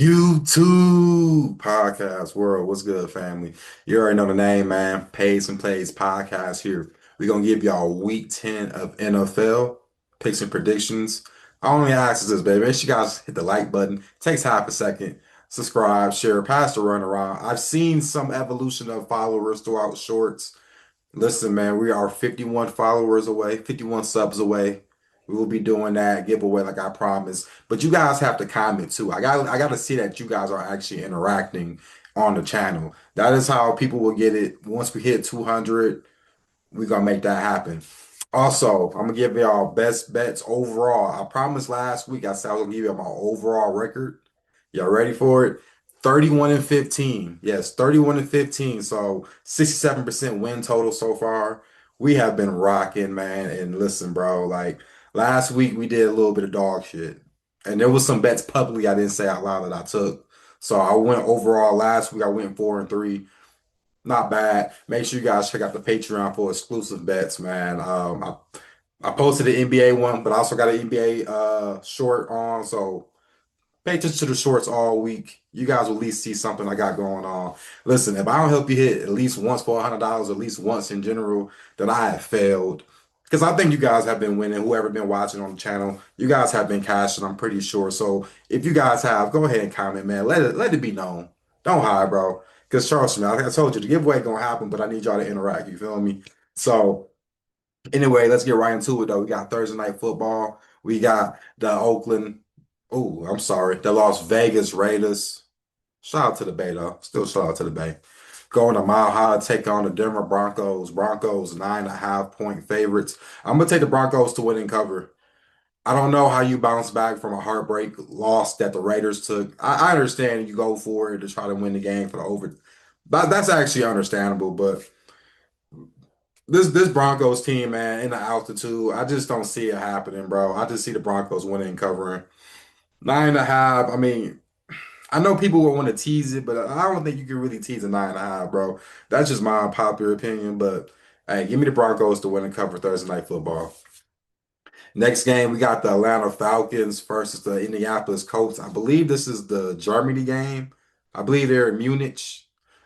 YouTube podcast world. What's good, family? You already know the name, man. Pays and Plays podcast here. We're gonna give y'all week 10 of NFL picks and predictions. I only ask is this, baby. Make sure you guys hit the like button. Takes half a second. Subscribe, share, pass the run around. I've seen some evolution of followers throughout shorts. Listen, man, we are 51 followers away, 51 subs away. We will be doing that giveaway like I promised. But you guys have to comment too. I got to see that you guys are actually interacting on the channel. That is how people will get it. Once we hit 200, we're gonna make that happen. Also, I'm gonna give y'all best bets overall. I promised last week I said I was gonna give you my overall record. Y'all ready for it? 31 and 15. Yes, 31 and 15. So 67% win total so far. We have been rocking, man. And listen, bro, like last week we did a little bit of dog shit. And there was some bets publicly I didn't say out loud that I took. So I went overall last week, I went 4-3. Not bad. Make sure you guys check out the Patreon for exclusive bets, man. I posted the NBA one, but I also got an NBA short on, so pay attention to the shorts all week. You guys will at least see something I got going on. Listen, if I don't help you hit at least once for $100, at least once in general, then I have failed. Because I think you guys have been winning. Whoever been watching on the channel, you guys have been cashing. I'm pretty sure. So if you guys have, go ahead and comment, man. Let it be known. Don't hide, bro. Because trust me, like I told you, the giveaway gonna happen, but I need y'all to interact. You feel me? So anyway, let's get right into it though. We got Thursday night football. We got the Oakland. Oh, I'm sorry. The Las Vegas Raiders. Shout out to the Bay, though. Still shout out to the Bay. Going to Mile High, take on the Denver Broncos. Broncos 9.5 point favorites. I'm gonna take the Broncos to win and cover. I don't know how you bounce back from a heartbreak loss that the Raiders took. I understand you go for it to try to win the game for the over. That's actually understandable, but this Broncos team, man, in the altitude, I just don't see it happening, bro. I just see the Broncos winning and covering. 9.5. I mean, I know people will want to tease it, but I don't think you can really tease a 9.5, bro. That's just my unpopular opinion. But hey, give me the Broncos to win and cover Thursday night football. Next game, we got the Atlanta Falcons versus the Indianapolis Colts. I believe this is the Germany game. I believe they're in Munich.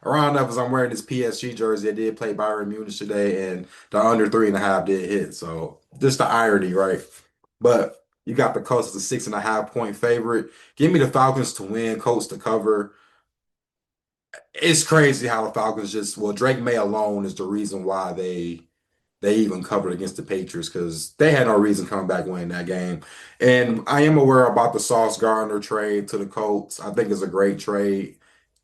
Around that, as I'm wearing this PSG jersey, I did play Bayern Munich today, and the under 3.5 did hit. So just the irony, right? But you got the Colts as a 6.5 point favorite. Give me the Falcons to win, Colts to cover. It's crazy how the Falcons just, well, Drake May alone is the reason why they even covered against the Patriots because they had no reason coming back winning that game. And I am aware about the Sauce Gardner trade to the Colts. I think it's a great trade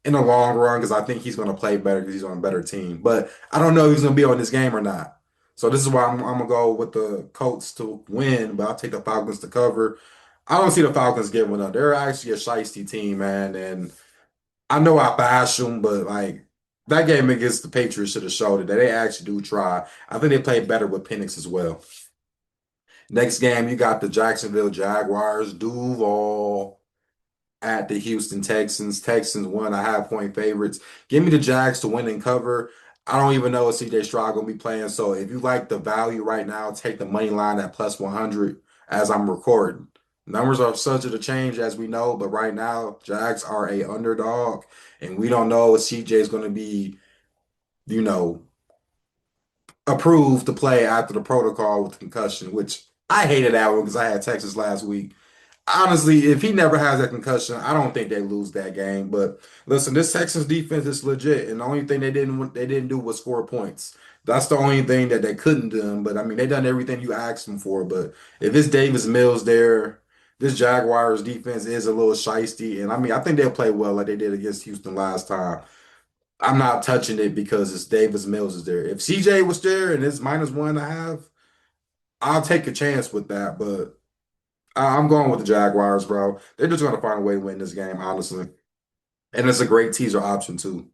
in the long run because I think he's going to play better because he's on a better team. But I don't know if he's going to be on this game or not. So this is why I'm going to go with the Colts to win, but I'll take the Falcons to cover. I don't see the Falcons giving up. They're actually a shiesty team, man. And I know I bash them, but like that game against the Patriots should have showed it that they actually do try. I think they played better with Penix as well. Next game, you got the Jacksonville Jaguars, Duval at the Houston Texans. Texans 1.5 point favorites. Give me the Jags to win and cover. I don't even know if CJ Stroud gonna be playing. So if you like the value right now, take the money line at plus 100 as I'm recording. Numbers are subject to change as we know, but right now, Jags are a underdog, and we don't know if CJ is going to be, you know, approved to play after the protocol with concussion, which I hated that one because I had Texas last week. Honestly, if he never has that concussion, I don't think they lose that game. But listen, this Texans defense is legit, and the only thing they didn't do was score points. That's the only thing that they couldn't do. But I mean, they done everything you asked them for. But if it's Davis Mills there, this Jaguars defense is a little shisty, and I mean, I think they'll play well like they did against Houston last time. I'm not touching it because it's Davis Mills is there. If CJ was there and it's -1.5, I'll take a chance with that. But I'm going with the Jaguars, bro. They're just going to find a way to win this game, honestly. And it's a great teaser option, too.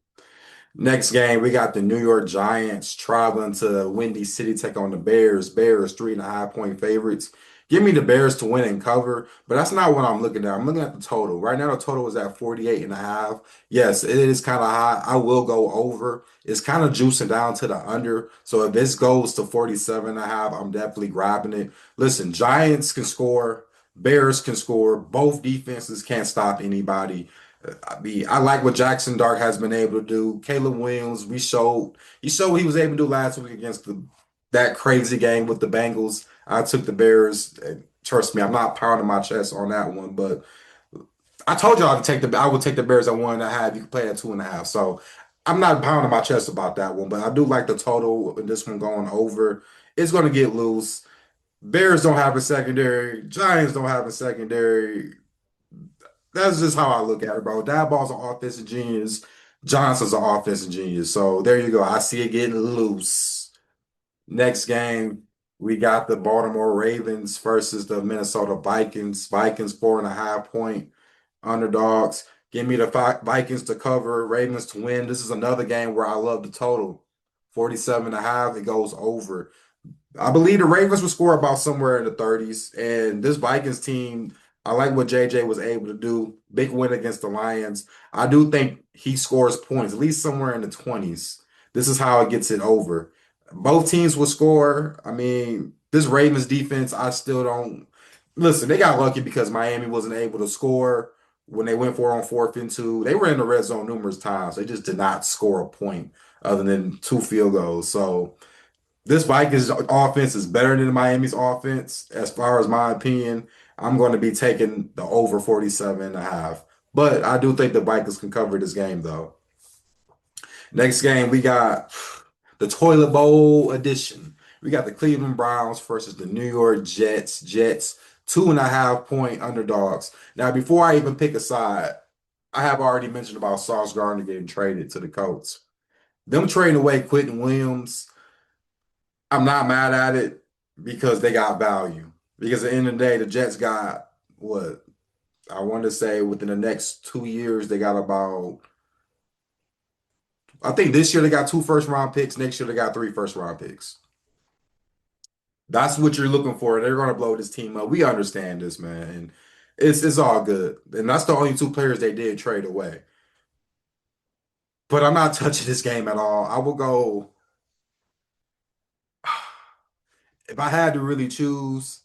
Next game, we got the New York Giants traveling to Windy City, take on the Bears. Bears, 3.5 point favorites. Give me the Bears to win and cover, but that's not what I'm looking at. I'm looking at the total. Right now, the total is at 48.5. Yes, it is kind of high. I will go over. It's kind of juicing down to the under. So if this goes to 47.5, I'm definitely grabbing it. Listen, Giants can score. Bears can score. Both defenses can't stop anybody. I mean, I like what Jackson Dart has been able to do. Caleb Williams, he showed what he was able to do last week against that crazy game with the Bengals. I took the Bears. And trust me, I'm not pounding my chest on that one, but I told you I would take the Bears at 1.5. You can play at 2.5. So I'm not pounding my chest about that one, but I do like the total in this one going over. It's going to get loose. Bears don't have a secondary. Giants don't have a secondary. That's just how I look at it, bro. Ball's an offensive genius. Johnson's an offensive genius. So there you go. I see it getting loose. Next game, we got the Baltimore Ravens versus the Minnesota Vikings. Vikings 4.5 point underdogs. Give me the Vikings to cover, Ravens to win. This is another game where I love the total. 47.5. It goes over. I believe the Ravens will score about somewhere in the 30s. And this Vikings team, I like what JJ was able to do. Big win against the Lions. I do think he scores points, at least somewhere in the 20s. This is how it gets it over. Both teams will score. I mean, this Ravens defense, I still don't listen. They got lucky because Miami wasn't able to score when they went for it on 4th and 2. They were in the red zone numerous times. They just did not score a point other than 2 field goals. So this Vikings offense is better than Miami's offense, as far as my opinion. I'm going to be taking the over 47.5. But I do think the Vikings can cover this game, though. Next game, we got the Toilet Bowl edition. We got the Cleveland Browns versus the New York Jets. Jets, 2.5 point underdogs. Now, before I even pick a side, I have already mentioned about Sauce Gardner getting traded to the Colts. Them trading away Quentin Williams, I'm not mad at it because they got value. Because at the end of the day, the Jets got what I want to say within the next 2 years, they got about, I think this year they got 2 first round picks. Next year they got 3 first round picks. That's what you're looking for. They're going to blow this team up. We understand this, man. And it's all good. And that's the only 2 players they did trade away. But I'm not touching this game at all. I will go, if I had to really choose.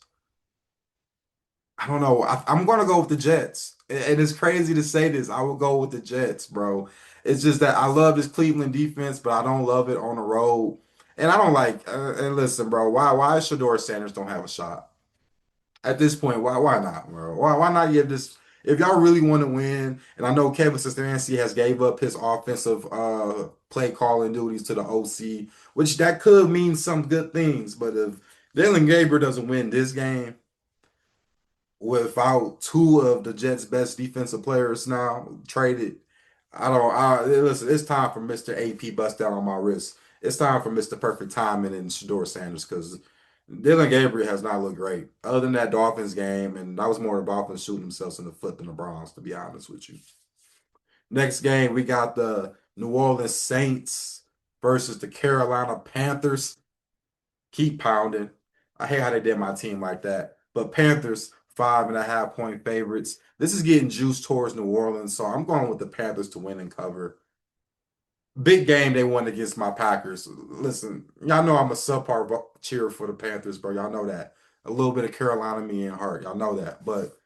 I don't know. I'm gonna go with the Jets, and it's crazy to say this. I will go with the Jets, bro. It's just that I love this Cleveland defense, but I don't love it on the road, and I don't like. And listen, bro, why Shador Sanders don't have a shot at this point? Why not, bro? Why not give this? If y'all really want to win, and I know Kevin Stefanski has gave up his offensive play calling duties to the OC, which that could mean some good things, but if Dylan Gabriel doesn't win this game without 2 of the Jets' best defensive players now traded. Listen, it's time for Mr. AP bust down on my wrist. It's time for Mr. Perfect Timing and Shador Sanders because Dylan Gabriel has not looked great. Other than that Dolphins game, and that was more the Dolphins shooting themselves in the foot than the Browns, to be honest with you. Next game, we got the New Orleans Saints versus the Carolina Panthers. Keep pounding. I hate how they did my team like that. But Panthers, 5.5 point favorites. This is getting juiced towards New Orleans, so I'm going with the Panthers to win and cover. Big game they won against my Packers. Listen, y'all know I'm a subpar cheer for the Panthers, bro. Y'all know that. A little bit of Carolina me in heart. Y'all know that. But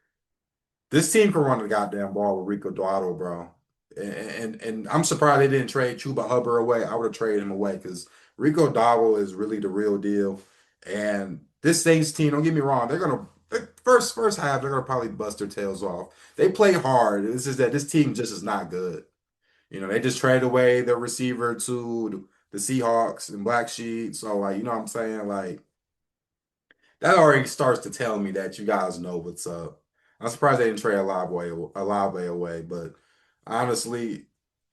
this team can run the goddamn ball with Rico Dotto, bro. And I'm surprised they didn't trade Chuba Hubbard away. I would have traded him away because Rico Dotto is really the real deal. And this Saints team, don't get me wrong, they're gonna first half they're gonna probably bust their tails off. They play hard. It's just that this team just is not good. They just traded away their receiver to the Seahawks and Black Sheep. So like, you know what I'm saying? Like that already starts to tell me that you guys know what's up. I'm surprised they didn't trade Olave away, but honestly,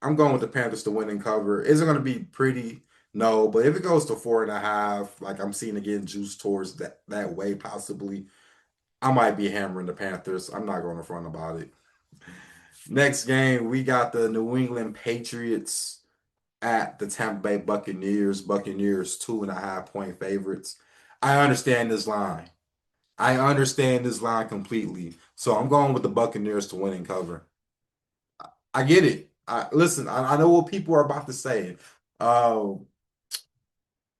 I'm going with the Panthers to win and cover. Is it going to be pretty? No, but if it goes to 4.5, like I'm seeing again, juice towards that way possibly, I might be hammering the Panthers. I'm not going to front about it. Next game, we got the New England Patriots at the Tampa Bay Buccaneers. Buccaneers 2.5 point favorites. I understand this line. I understand this line completely. So I'm going with the Buccaneers to win and cover. I get it. Listen, I know what people are about to say. Uh,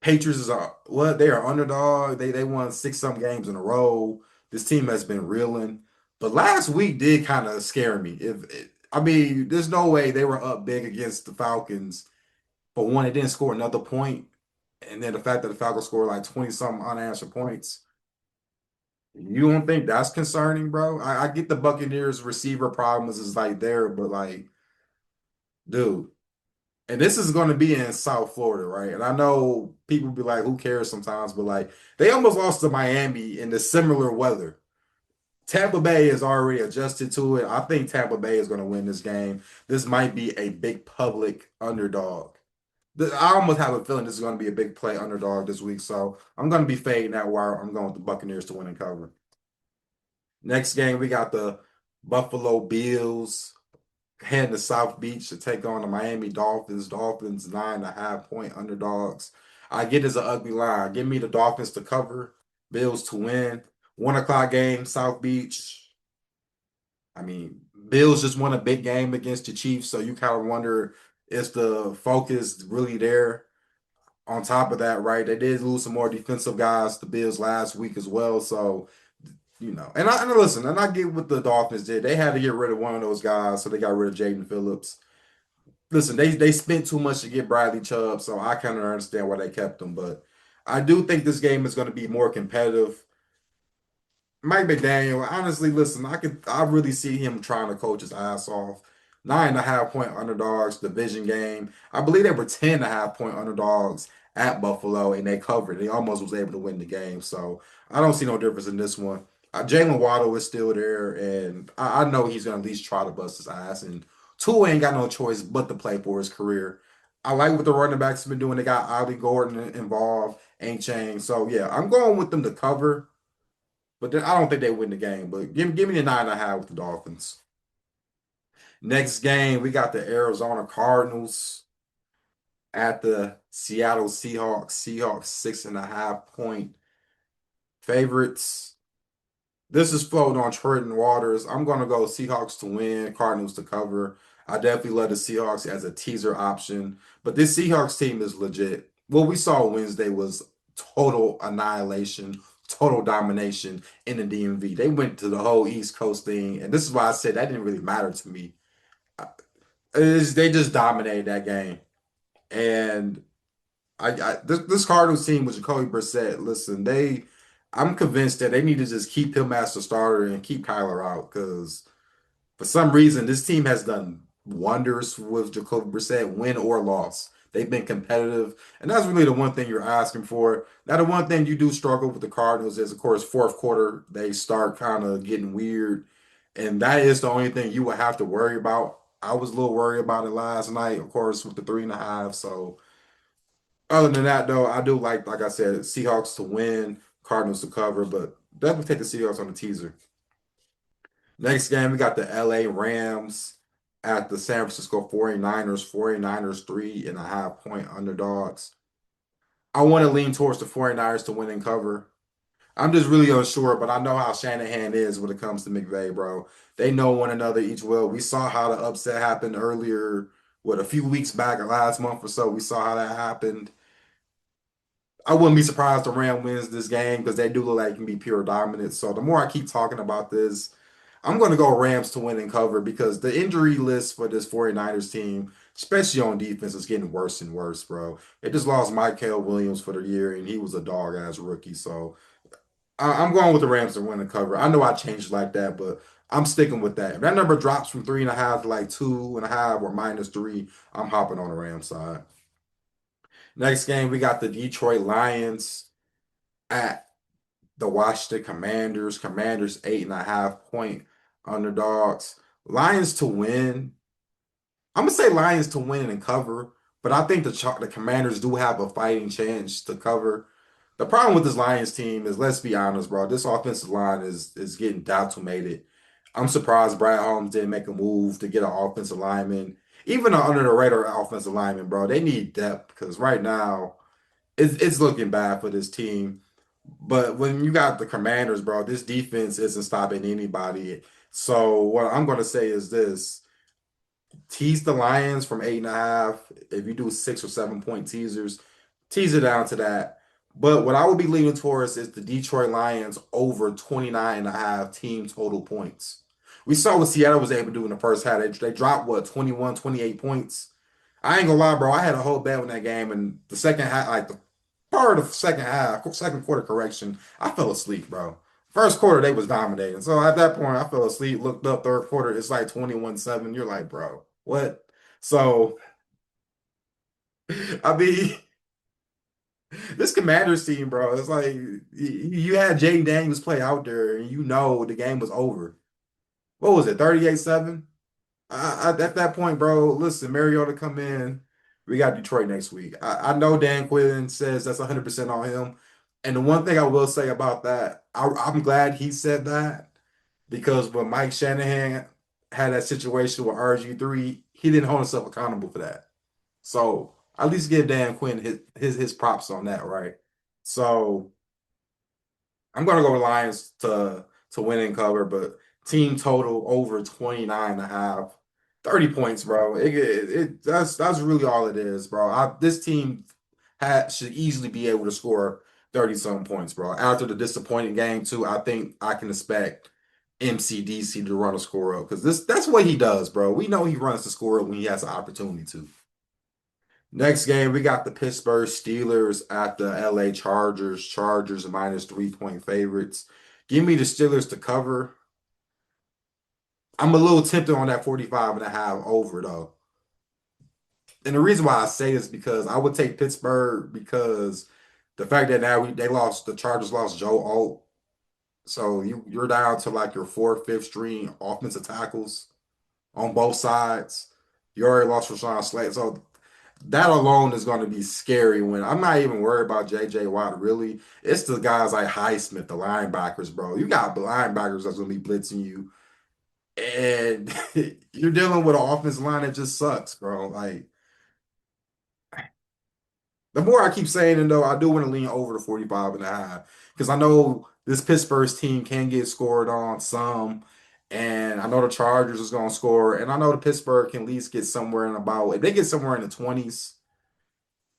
Patriots is what they are underdog. They won 6 some games in a row. This team has been reeling, but last week did kind of scare me. If I mean, there's no way they were up big against the Falcons, but one, they didn't score another point, and then the fact that the Falcons scored like 20 something unanswered points. You don't think that's concerning, bro? I get the Buccaneers receiver problems is like there, but like, dude, and this is going to be in South Florida, right? And I know people be like, who cares sometimes, but like, they almost lost to Miami in the similar weather. Tampa Bay is already adjusted to it. I think Tampa Bay is going to win this game. This might be a big public underdog. I almost have a feeling this is going to be a big play underdog this week, so I'm going to be fading that wire. I'm going with the Buccaneers to win and cover. Next game, we got the Buffalo Bills heading to South Beach to take on the Miami Dolphins. Dolphins 9.5 point underdogs. I get it's an ugly line. Give me the Dolphins to cover, Bills to win. 1 o'clock game, South Beach. I mean, Bills just won a big game against the Chiefs, so you kind of wonder is the focus really there? On top of that, right, they did lose some more defensive guys, the Bills last week as well. So, and listen, and I get what the Dolphins did. They had to get rid of one of those guys, so they got rid of Jaden Phillips. Listen, they spent too much to get Bradley Chubb, so I kind of understand why they kept him. But I do think this game is going to be more competitive. Mike McDaniel, honestly, listen, I really see him trying to coach his ass off. 9.5 point underdogs, division game. I believe they were 10.5 point underdogs at Buffalo, and they covered. They almost was able to win the game. So I don't see no difference in this one. Jalen Waddle is still there, and I know he's gonna at least try to bust his ass. And Tua ain't got no choice but to play for his career. I like what the running backs have been doing. They got Ollie Gordon involved, ain't changed. So yeah, I'm going with them to cover. But then I don't think they win the game. But give me the 9.5 with the Dolphins. Next game, we got the Arizona Cardinals at the Seattle Seahawks. Seahawks 6.5 point favorites. This is floating on Trenton Waters. I'm going to go Seahawks to win, Cardinals to cover. I definitely love the Seahawks as a teaser option, but this Seahawks team is legit. What we saw Wednesday was total annihilation, total domination in the DMV. They went to the whole East Coast thing, and this is why I said that didn't really matter to me. They just dominated that game, and this Cardinals team with Jacoby Brissett, listen, I'm convinced that they need to just keep him as the starter and keep Kyler out because for some reason this team has done wonders with Jacoby Brissett, win or loss. They've been competitive, and that's really the one thing you're asking for. Now, the one thing you do struggle with the Cardinals is, of course, fourth quarter they start kind of getting weird, and that is the only thing you will have to worry about. I was a little worried about it last night, of course, with the 3.5. So. Other than that, though, I do like I said, Seahawks to win, Cardinals to cover, but definitely take the Seahawks on the teaser. Next game, we got the LA Rams at the San Francisco 49ers. 49ers 3.5 point underdogs. I want to lean towards the 49ers to win and cover. I'm just really unsure, but I know how Shanahan is when it comes to McVay, bro. They know one another each well. We saw how the upset happened earlier, a few weeks back, or last month or so. We saw how that happened. I wouldn't be surprised the Ram wins this game because they do look like it can be pure dominance. So the more I keep talking about this, I'm going to go Rams to win and cover because the injury list for this 49ers team, especially on defense, is getting worse and worse, bro. They just lost Michael Williams for the year, and he was a dog-ass rookie. So I'm going with the Rams to win and cover. I know I changed like that, but I'm sticking with that. If that number drops from 3.5 to like 2.5 or -3, I'm hopping on the Rams side. Next game, we got the Detroit Lions at the Washington Commanders. Commanders 8.5 point underdogs. Lions to win. I'm gonna say Lions to win and cover, but I think the Commanders do have a fighting chance to cover. The problem with this Lions team is, let's be honest, bro. This offensive line is getting decimated. I'm surprised Brad Holmes didn't make a move to get an offensive lineman, even an under the radar offensive lineman, bro. They need depth because right now it's looking bad for this team. But when you got the Commanders, bro, this defense isn't stopping anybody. So what I'm going to say is this: tease the Lions from 8.5. If you do 6 or 7 point teasers, tease it down to that. But what I would be leaning towards is the Detroit Lions over 29.5 team total points. We saw what Seattle was able to do in the first half. They dropped what 21, 28 points. I ain't gonna lie, bro. I had a whole bet on that game, and the second half, like the part of the second half, second quarter correction, I fell asleep, bro. First quarter, they was dominating. So at that point, I fell asleep, looked up third quarter, it's like 21-7. You're like, bro, what? So, I mean, this Commanders team, bro, it's like you had Jaden Daniels play out there, and you know the game was over. What was it, 38-7? At that point, bro, listen, Mariota come in. We got Detroit next week. I know Dan Quinn says that's 100% on him. And the one thing I will say about that, I'm glad he said that because when Mike Shanahan had that situation with RG3, he didn't hold himself accountable for that. So at least give Dan Quinn his props on that, right? So I'm gonna go Lions to win and cover, but team total over 29 and a half. 30 points, bro. That's really all it is, bro. This team should easily be able to score 30 some points, bro. After the disappointing game too, I think I can expect MCDC to run a score up because that's what he does, bro. We know he runs the score up when he has an opportunity to. Next game, we got the Pittsburgh Steelers at the LA Chargers. Chargers minus 3-point favorites. Give me the Steelers to cover. I'm a little tempted on that 45 and a half over, though. And the reason why I say this because I would take Pittsburgh because the fact that now the Chargers lost Joe Alt. So you're down to like your fourth, fifth string offensive tackles on both sides. You already lost Rashawn Slater. So that alone is going to be scary when I'm not even worried about JJ Watt, really. It's the guys like Highsmith, the linebackers, bro. You got linebackers that's going to be blitzing you, and you're dealing with an offensive line that just sucks, bro. Like, the more I keep saying it, though, I do want to lean over to 45 and a half because I know this Pittsburgh team can get scored on some, and I know the Chargers is going to score, and I know the Pittsburgh can at least get somewhere in about, if they get somewhere in the 20s.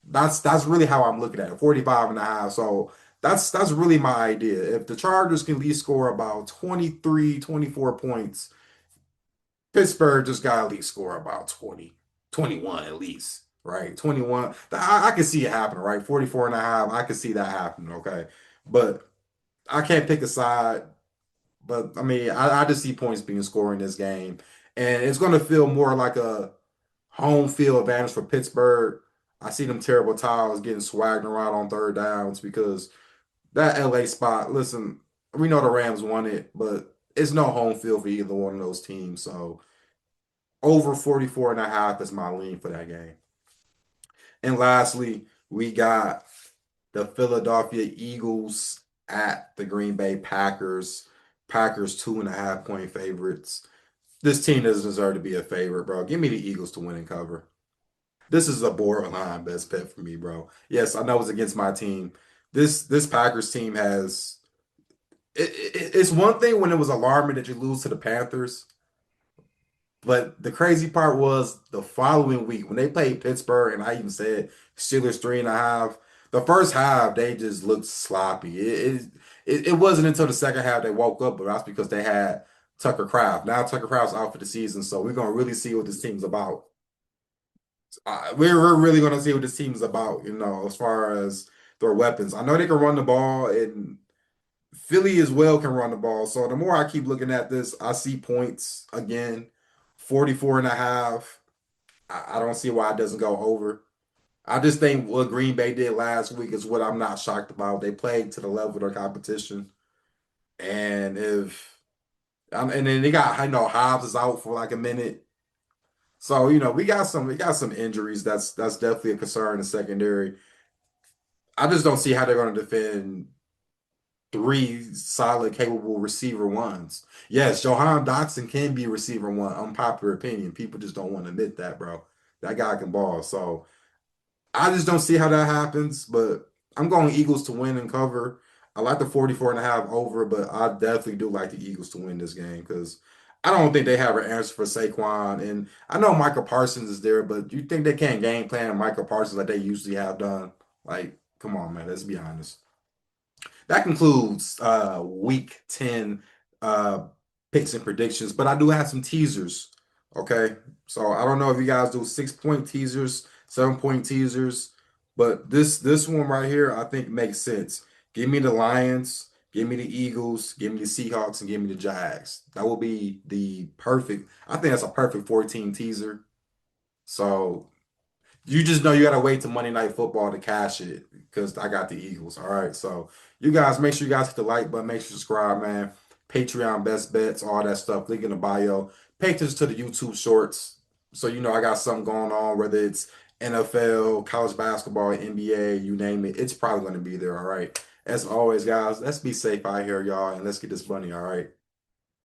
That's really how I'm looking at it. 45 and a half. So that's really my idea. If the Chargers can at least score about 23, 24 points, Pittsburgh just got to at least score about 20, 21 at least, right? 21. I can see it happening, right? 44 and a half. I can see that happening, okay? But I can't pick a side. But I mean, I just see points being scored in this game. And it's going to feel more like a home field advantage for Pittsburgh. I see them terrible towels getting swagged around on third downs because that LA spot, listen, we know the Rams won it, but it's no home field for either one of those teams. So over 44 and a half is my lean for that game. And lastly, we got the Philadelphia Eagles at the Green Bay Packers. Packers 2.5-point favorites. This team doesn't deserve to be a favorite, bro. Give me the Eagles to win and cover. This is a borderline best bet for me, bro. Yes, I know it's against my team. This Packers team has it's one thing when it was alarming that you lose to the Panthers, but the crazy part was the following week when they played Pittsburgh, and I even said Steelers 3.5. The first half they just looked sloppy. It wasn't until the second half they woke up, but that's because they had Tucker Kraft. Now Tucker Kraft's out for the season, so we're gonna really see what this team's about. We're really going to see what this team's about, as far as their weapons. I know they can run the ball, and Philly as well can run the ball. So the more I keep looking at this, I see points again, 44 and a half. I don't see why it doesn't go over. I just think what Green Bay did last week is what I'm not shocked about. They played to the level of their competition. And and then they got, Hobbs is out for like a minute. So, we got some injuries that's definitely a concern in the secondary. I just don't see how they're going to defend three solid, capable receiver ones. Yes, Johan Dotson can be receiver one. Unpopular opinion. People just don't want to admit that, bro. That guy can ball. So I just don't see how that happens, but I'm going Eagles to win and cover. I like the 44 and a half over, but I definitely do like the Eagles to win this game because I don't think they have an answer for Saquon. And I know Michael Parsons is there, but you think they can't game plan Michael Parsons like they usually have done? Like, come on, man, let's be honest. That concludes week 10 uh picks and predictions, but I do have some teasers. Okay. So I don't know if you guys do 6 point teasers, 7 point teasers, but this one right here, I think makes sense. Give me the Lions, give me the Eagles, give me the Seahawks, and give me the Jags. That will be the perfect. I think that's a perfect 14 teaser. So you just know you gotta wait till Monday Night Football to cash it because I got the Eagles. All right. So you guys make sure you guys hit the like button, make sure you subscribe, man. Patreon best bets, all that stuff. Link in the bio. Pay attention to the YouTube shorts. So you know I got something going on, whether it's NFL, college basketball, NBA, you name it. It's probably gonna be there. All right. As always, guys, let's be safe out here, y'all, and let's get this money. All right.